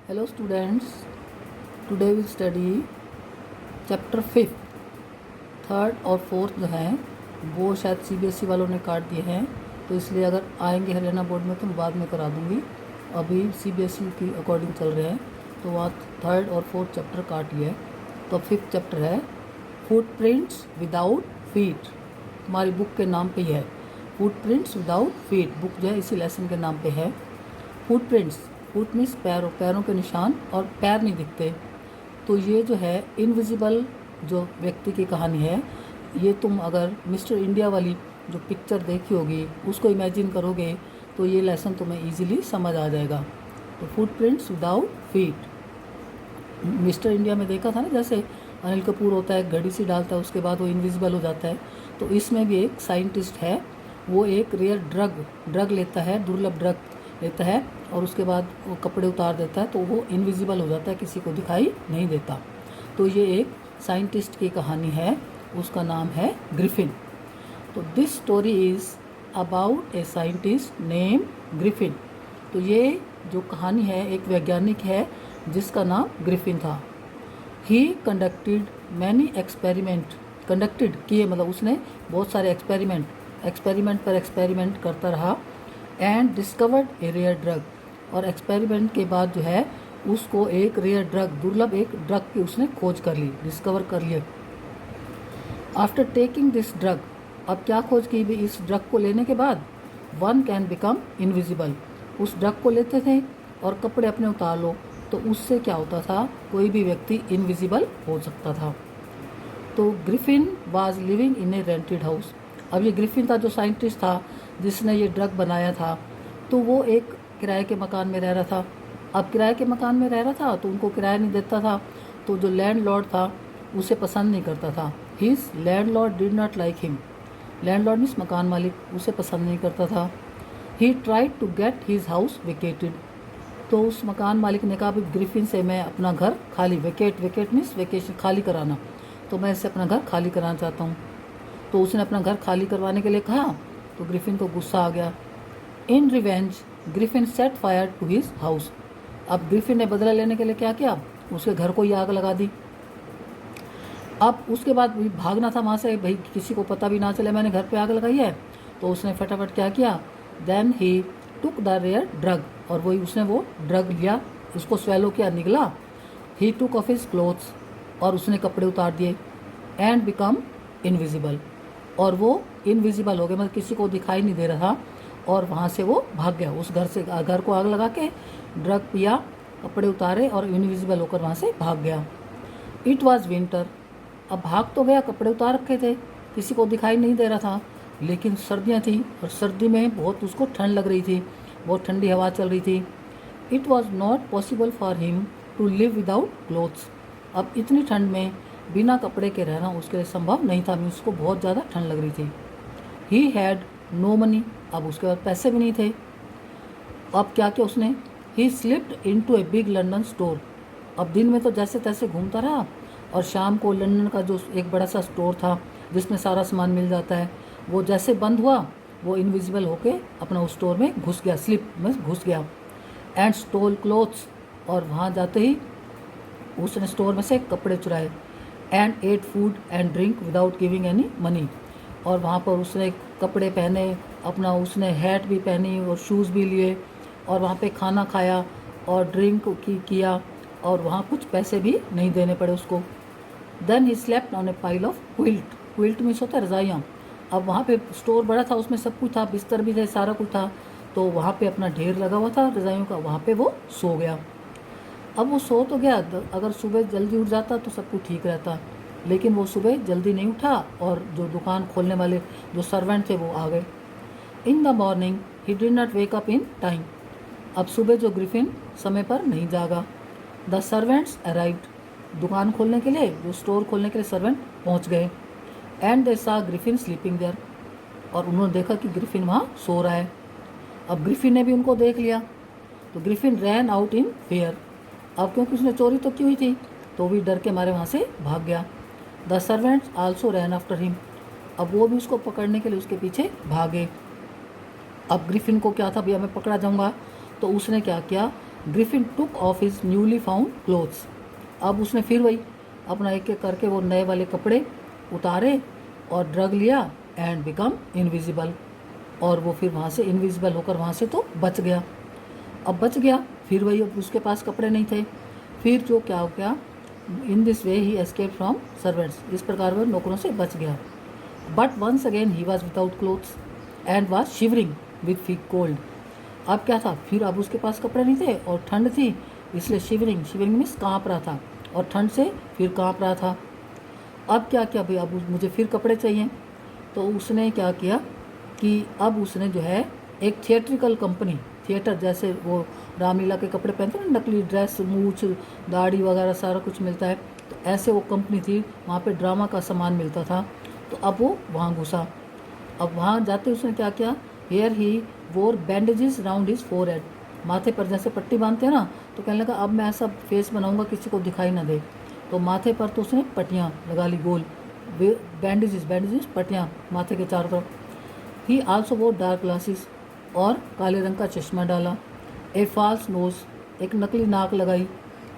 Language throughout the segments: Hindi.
Hello students, today will study chapter 5। Third और फोर्थ जो हैं वो शायद सीबीएसई वालों ने काट दिए हैं, तो इसलिए अगर आएंगे हरियाणा बोर्ड में तो मैं बाद में करा दूंगी। अभी सीबीएसई की अकॉर्डिंग चल रहे हैं, तो वहाँ थर्ड और फोर्थ चैप्टर काट लिया है। तो फिफ्थ चैप्टर है फुटप्रिंट्स विदाउट फीट। हमारी बुक के नाम पे ही है, फुटप्रिंट्स विदाउट फीट। बुक जो है इसी लेसन के नाम पे है। फुटप्रिंट्स, फुट मीन्स पैरों, पैरों के निशान, और पैर नहीं दिखते। तो ये जो है इनविजिबल जो व्यक्ति की कहानी है, ये तुम अगर मिस्टर इंडिया वाली जो पिक्चर देखी होगी उसको इमेजिन करोगे तो ये लेसन तुम्हें इजीली समझ आ जाएगा। तो footprints without feet. Mister India में देखा था ना, जैसे अनिल कपूर होता है, घड़ी सी डालता है, उसके बाद वो इनविजिबल हो जाता है। तो इसमें भी एक साइंटिस्ट है, वो एक रेयर ड्रग लेता है, दुर्लभ ड्रग लेता है, और उसके बाद वो कपड़े उतार देता है, तो वो इनविजिबल हो जाता है, किसी को दिखाई नहीं देता। तो ये एक साइंटिस्ट की कहानी है, उसका नाम है ग्रिफिन। तो this story is about a scientist name Griffin. तो ये जो कहानी है, एक वैज्ञानिक है जिसका नाम ग्रिफिन था। ही कंडक्टेड मैनी कंडक्टेड किए, मतलब उसने बहुत सारे एक्सपेरिमेंट पर एक्सपेरिमेंट करता रहा। And discovered a rare drug, और एक्सपेरिमेंट के बाद जो है उसको एक रेयर ड्रग, दुर्लभ एक ड्रग की उसने खोज कर ली, डिस्कवर कर लिया। आफ्टर टेकिंग दिस ड्रग, अब क्या खोज की भी, इस ड्रग को लेने के बाद वन कैन बिकम इनविजिबल। उस ड्रग को लेते थे और कपड़े अपने उतार लो, तो उससे क्या होता था, कोई भी व्यक्ति इनविजिबल हो सकता था। तो Griffin was living in A rented house. अब ये ग्रिफिन था जो साइंटिस्ट था जिसने ये ड्रग बनाया था, तो वो एक किराए के मकान में रह रहा था। अब किराए के मकान में रह रहा था तो उनको किराया नहीं देता था, तो जो लैंडलॉर्ड था उसे पसंद नहीं करता था। His landlord did not like him. Landlord means मकान मालिक, उसे पसंद नहीं करता था। He tried to get his house vacated. तो उस मकान मालिक ने कहा, ग्रिफिन से मैं अपना घर खाली, वेकेट मीन्स वेकेशन, खाली कराना, तो मैं इससे अपना घर खाली कराना चाहता हूँ। तो उसने अपना घर खाली करवाने के लिए कहा, तो ग्रिफिन को गुस्सा आ गया। In revenge Griffin set fire to his house. अब ग्रिफिन ने बदला लेने के लिए क्या किया, उसके घर को ही आग लगा दी। अब उसके बाद भागना था वहाँ से, भाई किसी को पता भी ना चले मैंने घर पे आग लगाई है। तो उसने फटाफट क्या किया, then he took the rare drug, और वही उसने वो ड्रग लिया, उसको स्वेलो किया, निकला। ही टुक ऑफ हिज क्लोथ्स, और उसने कपड़े उतार दिए। एंड बिकम इनविजिबल, और वो इनविजिबल हो गया, मतलब किसी को दिखाई नहीं दे रहा था, और वहाँ से वो भाग गया। उस घर से, घर को आग लगा के ड्रग पिया, कपड़े उतारे और इनविजिबल होकर वहाँ से भाग गया। It was winter. अब भाग तो गया, कपड़े उतार रखे थे, किसी को दिखाई नहीं दे रहा था, लेकिन सर्दियाँ थी और सर्दी में बहुत उसको ठंड लग रही थी, बहुत ठंडी हवा चल रही थी। It was not possible for him to live without clothes. अब इतनी ठंड में बिना कपड़े के रहना उसके लिए संभव नहीं था, उसको बहुत ज़्यादा ठंड लग रही थी। He had no money. अब उसके बाद पैसे भी नहीं थे। अब क्या किया उसने, ही slipped into a big London store. अब दिन में तो जैसे तैसे घूमता रहा, और शाम को लंदन का जो एक बड़ा सा स्टोर था जिसमें सारा सामान मिल जाता है, वो जैसे बंद हुआ, वो इनविजिबल होके अपना उस स्टोर में घुस गया, स्लिप में घुस गया। एंड स्टोल क्लोथ्स, और वहाँ जाते ही उसने स्टोर में से कपड़े चुराए। And ate food and drink without giving any money, और वहाँ पर उसने कपड़े पहने, अपना उसने हैट भी पहनी और शूज़ भी लिए, और वहाँ पे खाना खाया और ड्रिंक किया, और वहाँ कुछ पैसे भी नहीं देने पड़े उसको। Then he slept on a pile of quilt. Quilt means होता है रज़ाइयाँ। अब वहाँ पे स्टोर बड़ा था, उसमें सब कुछ था, बिस्तर भी थे, सारा कुछ था, तो वहाँ पे अपना ढेर लगा हुआ था रज़ाइयों का, वहाँ पे वो सो गया। अब वो सो तो गया, अगर सुबह जल्दी उठ जाता तो सब कुछ ठीक रहता, लेकिन वो सुबह जल्दी नहीं उठा, और जो दुकान खोलने वाले जो सर्वेंट थे वो आ गए। इन the morning he did not wake up in time. अब सुबह जो ग्रिफिन समय पर नहीं जागा। The servants arrived. दुकान खोलने के लिए, जो स्टोर खोलने के लिए सर्वेंट पहुंच गए। एंड दे सा ग्रिफिन स्लीपिंग देयर, और उन्होंने देखा कि ग्रिफिन वहाँ सो रहा है। अब ग्रिफिन ने भी उनको देख लिया, तो Griffin ran out in fair. अब क्योंकि उसने चोरी तो की हुई थी, तो भी डर के मारे वहाँ से भाग गया। The servants also rain after him. अब वो भी उसको पकड़ने के लिए उसके पीछे भागे। अब ग्रिफिन को क्या था, भैया मैं पकड़ा जाऊँगा, तो उसने क्या किया, Griffin took off his newly found clothes. अब उसने फिर वही अपना एक एक करके वो नए वाले कपड़े उतारे और ड्रग लिया एंड बिकम इनविजिबल। और वो फिर वहाँ से इनविजिबल होकर वहाँ से तो बच गया। अब बच गया, फिर वही अब उसके पास कपड़े नहीं थे। फिर जो क्या हो गया, in this way he escape from servants, इस प्रकार वह नौकरों से बच गया। But once again he was without clothes and was shivering with weak cold. अब क्या था, फिर अब उसके पास कपड़े नहीं थे और ठंड थी, इसलिए शिवरिंग, शिवरिंग मीन्स काँप रहा था और ठंड से फिर काँप रहा था। अब क्या किया भाई, अब मुझे फिर कपड़े चाहिए। तो उसने क्या किया कि अब उसने जो है एक थिएट्रिकल कंपनी, थिएटर जैसे वो रामलीला के कपड़े पहनते हैं ना, नकली ड्रेस, मूछ, दाढ़ी वगैरह सारा कुछ मिलता है, तो ऐसे वो कंपनी थी, वहाँ पे ड्रामा का सामान मिलता था। तो अब वो वहाँ घुसा। अब वहाँ जाते उसने क्या किया, हेयर ही वोर बैंडेजेस राउंड हिज फोरहेड, माथे पर जैसे पट्टी बांधते हैं ना, तो कहने लगा अब मैं ऐसा फेस बनाऊंगा किसी को दिखाई ना दे। तो माथे पर तो उसने पट्टियाँ लगा ली गोल, बैंडेजेस, बैंडेजेस पट्टियाँ माथे के चारों तरफ। ही आल्सो वोर डार्क ग्लासेस, और काले रंग का चश्मा डाला। ए फॉल्स नोज, एक नकली नाक लगाई।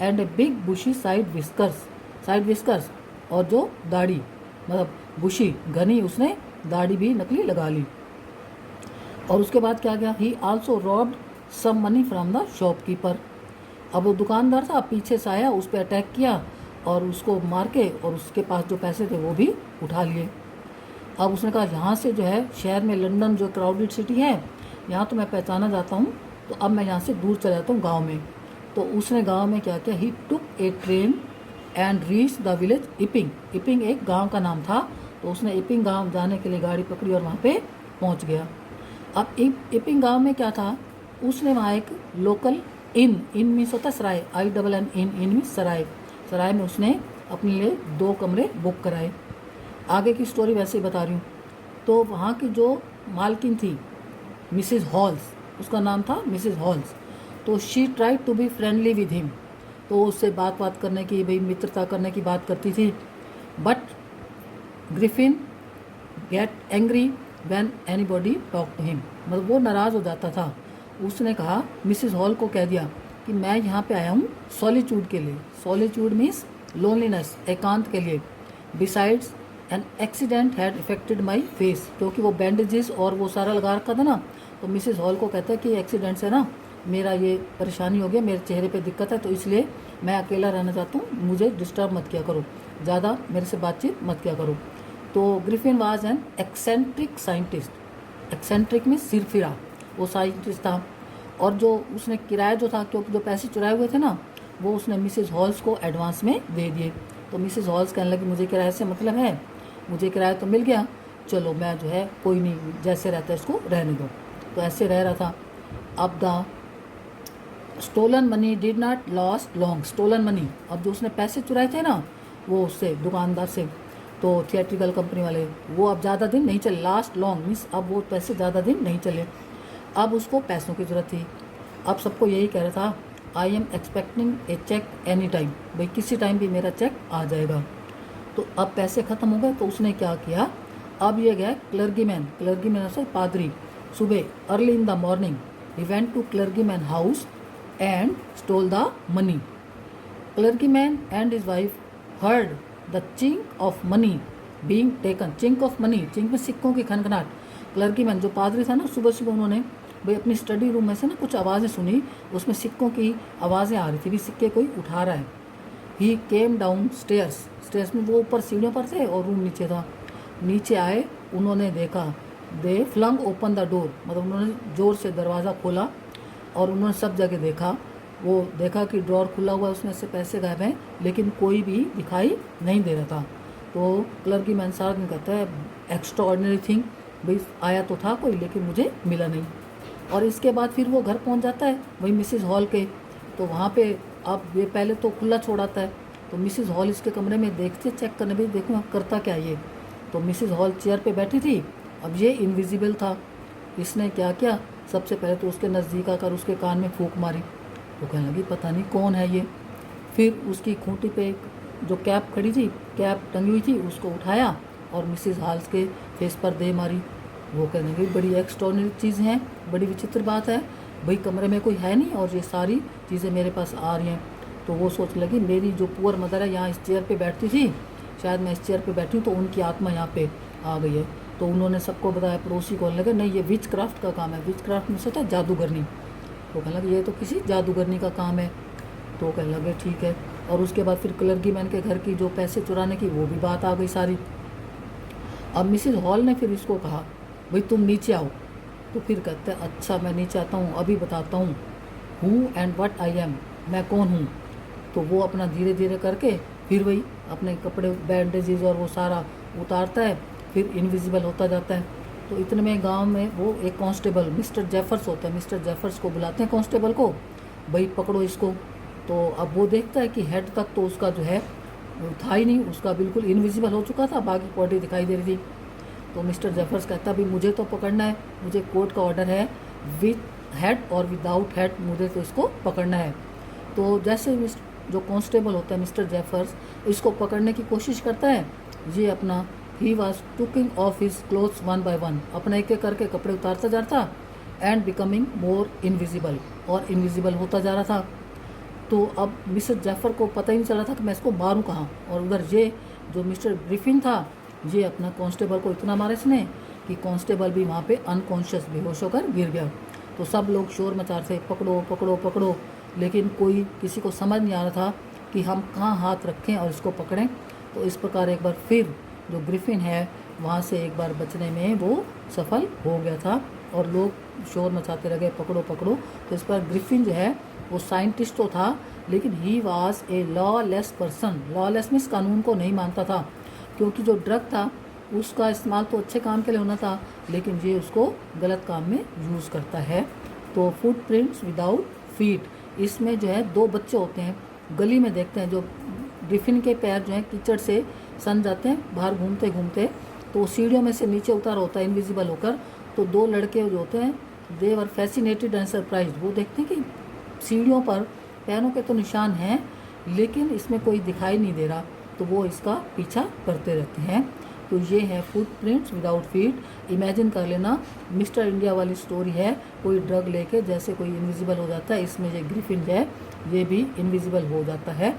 And a big bushy side whiskers, side whiskers, और जो दाढ़ी मतलब बुशी घनी, उसने दाढ़ी भी नकली लगा ली। और उसके बाद क्या गया, he also robbed some money from the shopkeeper. अब वो दुकानदार था, पीछे से आया, उस पर अटैक किया और उसको मार के और उसके पास जो पैसे थे वो भी उठा लिए। अब उसने कहा यहाँ से जो है शहर में, लंदन जो क्राउडेड सिटी है, यहाँ तो मैं पहचाना जाता हूँ, तो अब मैं यहाँ से दूर चला जाता हूँ गाँव में। तो उसने गांव में क्या किया, he took a train and reach the village Iping. Iping एक गांव का नाम था, तो उसने इपिंग गांव जाने के लिए गाड़ी पकड़ी और वहाँ पे पहुँच गया। अब इपिंग गांव में क्या था, उसने वहाँ एक लोकल इन मीन्स होता है सराय, INN, इन मीन्स सराय, सराय में उसने अपने लिए 2 कमरे बुक कराए। आगे की स्टोरी वैसे ही बता रही हूँ। तो वहाँ की जो मालकिन थी मिसेज हॉल्स, उसका नाम था मिसेज हॉल्स, तो she tried to be friendly with him, तो उससे बात करने की, भाई मित्रता करने की बात करती थी। But Griffin get angry when anybody talk to him, मतलब वो नाराज़ हो जाता था। उसने कहा, मिसेज हॉल को कह दिया कि मैं यहाँ पे आया हूँ सॉलिट्यूड के लिए, सॉलिट्यूड मीन्स लोनलीनेस, एकांत के लिए। Besides an accident had affected my face, क्योंकि वो बैंडेजेस और वो सारा लगा रखा था ना, तो मिसेज हॉल को कहता है कि एक्सीडेंट से ना मेरा ये परेशानी हो गया, मेरे चेहरे पे दिक्कत है, तो इसलिए मैं अकेला रहना चाहता हूँ, मुझे डिस्टर्ब मत किया करो, ज़्यादा मेरे से बातचीत मत किया करो। तो Griffin was an eccentric scientist, eccentric में सिरफिरा, वो साइंटिस्ट था। और जो उसने किराया जो था, क्योंकि जो पैसे चुराए हुए थे ना, वो उसने मिसेज हॉल्स को एडवांस में दे दिए। तो मिसेज हॉल्स कहने लगी मुझे किराए से मतलब है, मुझे किराया तो मिल गया, चलो मैं जो है कोई नहीं, जैसे रहता है इसको रहने दो। तो ऐसे रह रहा था। अब the stolen money did not last long, stolen money, अब जो उसने पैसे चुराए थे ना वो उससे, दुकानदार से, तो थिएट्रिकल कंपनी वाले, वो अब ज़्यादा दिन नहीं चले। लास्ट लॉन्ग मीन्स अब वो पैसे ज़्यादा दिन नहीं चले, अब उसको पैसों की ज़रूरत थी। अब सबको यही कह रहा था, I am expecting a cheque any time, भाई किसी टाइम भी मेरा चेक आ जाएगा। तो अब पैसे ख़त्म हो गए, तो उसने क्या किया, अब ये गया क्लर्गीमैन, क्लर्गीमैन असल पादरी, सुबह early in the morning he went to clergyman house and stole the money. Clergyman and his wife heard the chink of money being taken, chink of money, chink में सिक्कों की खनखनाट। क्लर्गीमैन जो पादरी था ना, सुबह सुबह उन्होंने भाई अपनी स्टडी रूम में से ना कुछ आवाज़ें सुनी, उसमें सिक्कों की आवाज़ें आ रही थी, भी सिक्के कोई उठा रहा है। ही केम डाउन स्टेयर्स, स्टेयर्स में वो ऊपर सीढ़ियों पर थे और रूम नीचे था। नीचे आए, उन्होंने देखा, दे फ्लंग ओपन द डोर, मतलब उन्होंने ज़ोर से दरवाज़ा खोला और उन्होंने सब जगह देखा। वो देखा कि ड्रॉर खुला हुआ है, उसमें से पैसे गायब हैं, लेकिन कोई भी दिखाई नहीं दे रहा था। तो क्लर्गीमैन सारा दिन कहता है, एक्स्ट्रा ऑर्डिनरी थिंग, भाई आया तो था कोई, लेकिन मुझे मिला नहीं। और इसके बाद फिर वो घर पहुंच जाता है वही मिसेज हॉल के, तो वहाँ पे अब ये पहले तो खुला छोड़ाता है, तो मिसेज हॉल इसके कमरे में देखते, चेक करने, भाई देखो अब करता क्या ये। तो मिसेज हॉल चेयर पे बैठी थी, अब ये इनविजिबल था। इसने क्या किया, सबसे पहले तो उसके नज़दीक आकर उसके कान में फूंक मारी, तो कहने लगी पता नहीं कौन है ये। फिर उसकी खूंटी पे जो कैप खड़ी थी, कैप टंगी हुई थी, उसको उठाया और मिसेज हॉल्स के फेस पर दे मारी। वो कहने लगी बड़ी एक्स्ट्रॉर्डिनरी चीज़ है, बड़ी विचित्र बात है, भाई कमरे में कोई है नहीं और ये सारी चीज़ें मेरे पास आ रही हैं। तो वो सोच लगी मेरी जो पुअर मदर है यहाँ इस चेयर पे बैठती थी, शायद मैं इस चेयर पे बैठी हूँ तो उनकी आत्मा यहाँ पे आ गई है। तो उन्होंने सबको बताया, पड़ोसी को लगे नहीं ये विच क्राफ्ट का काम है। विच क्राफ्ट में सोचा जादूगरनी। तो कहने लगे ये तो किसी जादूगरनी का काम है। तो कहने लगे ठीक है। और उसके बाद फिर क्लर्की मैन के घर की जो पैसे चुराने की वो भी बात आ गई सारी। अब मिसिज हॉल ने फिर इसको कहा भाई तुम नीचे आओ। तो फिर कहते हैं अच्छा मैं नीचे आता हूँ, अभी बताता हूँ who and what I am, मैं कौन हूँ। तो वो अपना धीरे धीरे करके फिर वही अपने कपड़े बैंडेजेस और वो सारा उतारता है, फिर इनविजिबल होता जाता है। तो इतने में गांव में वो एक कांस्टेबल मिस्टर जेफर्स होता है, मिस्टर जेफर्स को बुलाते हैं कांस्टेबल को, भाई पकड़ो इसको। तो अब वो देखता है कि हेड तक तो उसका जो है था ही नहीं, उसका बिल्कुल इनविजिबल हो चुका था, बाकी बॉडी दिखाई दे रही थी। तो मिस्टर जेफर्स कहता भाई मुझे तो पकड़ना है, मुझे कोर्ट का ऑर्डर है विद हेड और विदाउट हेड मुझे तो इसको पकड़ना है। तो जैसे जो कांस्टेबल होता है मिस्टर जेफर्स इसको पकड़ने की कोशिश करता है, ये अपना he was taking off his clothes one by one, अपना एक एक करके कपड़े उतारता जाता एंड बिकमिंग मोर इनविजिबल, और इनविजिबल होता जा रहा था। तो अब मिस्टर जेफर को पता ही नहीं चल रहा था कि मैं इसको मारूं कहाँ। और उधर ये जो मिस्टर ग्रिफिन था ये अपना कांस्टेबल को इतना मारा इसने कि कांस्टेबल भी वहाँ पे अनकॉन्शियस बेहोश होकर गिर गया। तो सब लोग शोर मचा रहे थे पकड़ो पकड़ो पकड़ो, लेकिन कोई किसी को समझ नहीं आ रहा था कि हम कहाँ हाथ रखें और इसको पकड़ें। तो इस प्रकार एक बार फिर जो ग्रिफिन है वहाँ से एक बार बचने में वो सफल हो गया था और लोग शोर मचाते रह गए पकड़ो पकड़ो। तो इस पर ग्रिफिन जो है वो साइंटिस्ट तो था लेकिन he was a lawless person. Lawless means कानून को नहीं मानता था, क्योंकि जो ड्रग था उसका इस्तेमाल तो अच्छे काम के लिए होना था लेकिन ये उसको गलत काम में यूज़ करता है। तो फुटप्रिंट्स विदाउट फीट, इसमें जो है दो बच्चे होते हैं गली में देखते हैं, जो ग्रिफिन के पैर जो हैं कीचड़ से सन जाते हैं बाहर घूमते घूमते, तो सीढ़ियों में से नीचे उतार होता है इनविजिबल होकर। तो दो लड़के जो होते हैं दे वर फैसिनेटेड एंड सरप्राइज्ड, वो देखते हैं कि सीढ़ियों पर पैरों के तो निशान हैं लेकिन इसमें कोई दिखाई नहीं दे रहा, तो वो इसका पीछा करते रहते हैं। तो ये है फुटप्रिंट्स विदाउट फीट। इमेजिन कर लेना मिस्टर इंडिया वाली स्टोरी है, कोई ड्रग लेके जैसे कोई इनविजिबल हो जाता है, इसमें ये ग्रिफिन है ये भी इनविजिबल हो जाता है।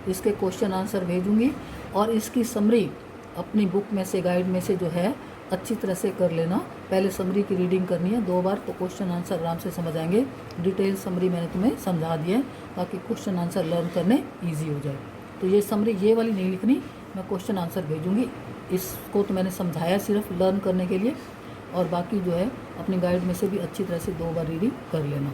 इसके क्वेश्चन आंसर भेजूंगी और इसकी समरी अपनी बुक में से गाइड में से जो है अच्छी तरह से कर लेना। पहले समरी की रीडिंग करनी है 2 बार, तो क्वेश्चन आंसर आराम से समझ आएंगे। डिटेल समरी मैंने तुम्हें समझा दी है ताकि क्वेश्चन आंसर लर्न करने ईजी हो जाए। तो ये समरी ये वाली नहीं लिखनी, मैं क्वेश्चन आंसर भेजूंगी। इसको तो मैंने समझाया सिर्फ लर्न करने के लिए, और बाकी जो है अपनी गाइड में से भी अच्छी तरह से 2 बार रीडिंग कर लेना।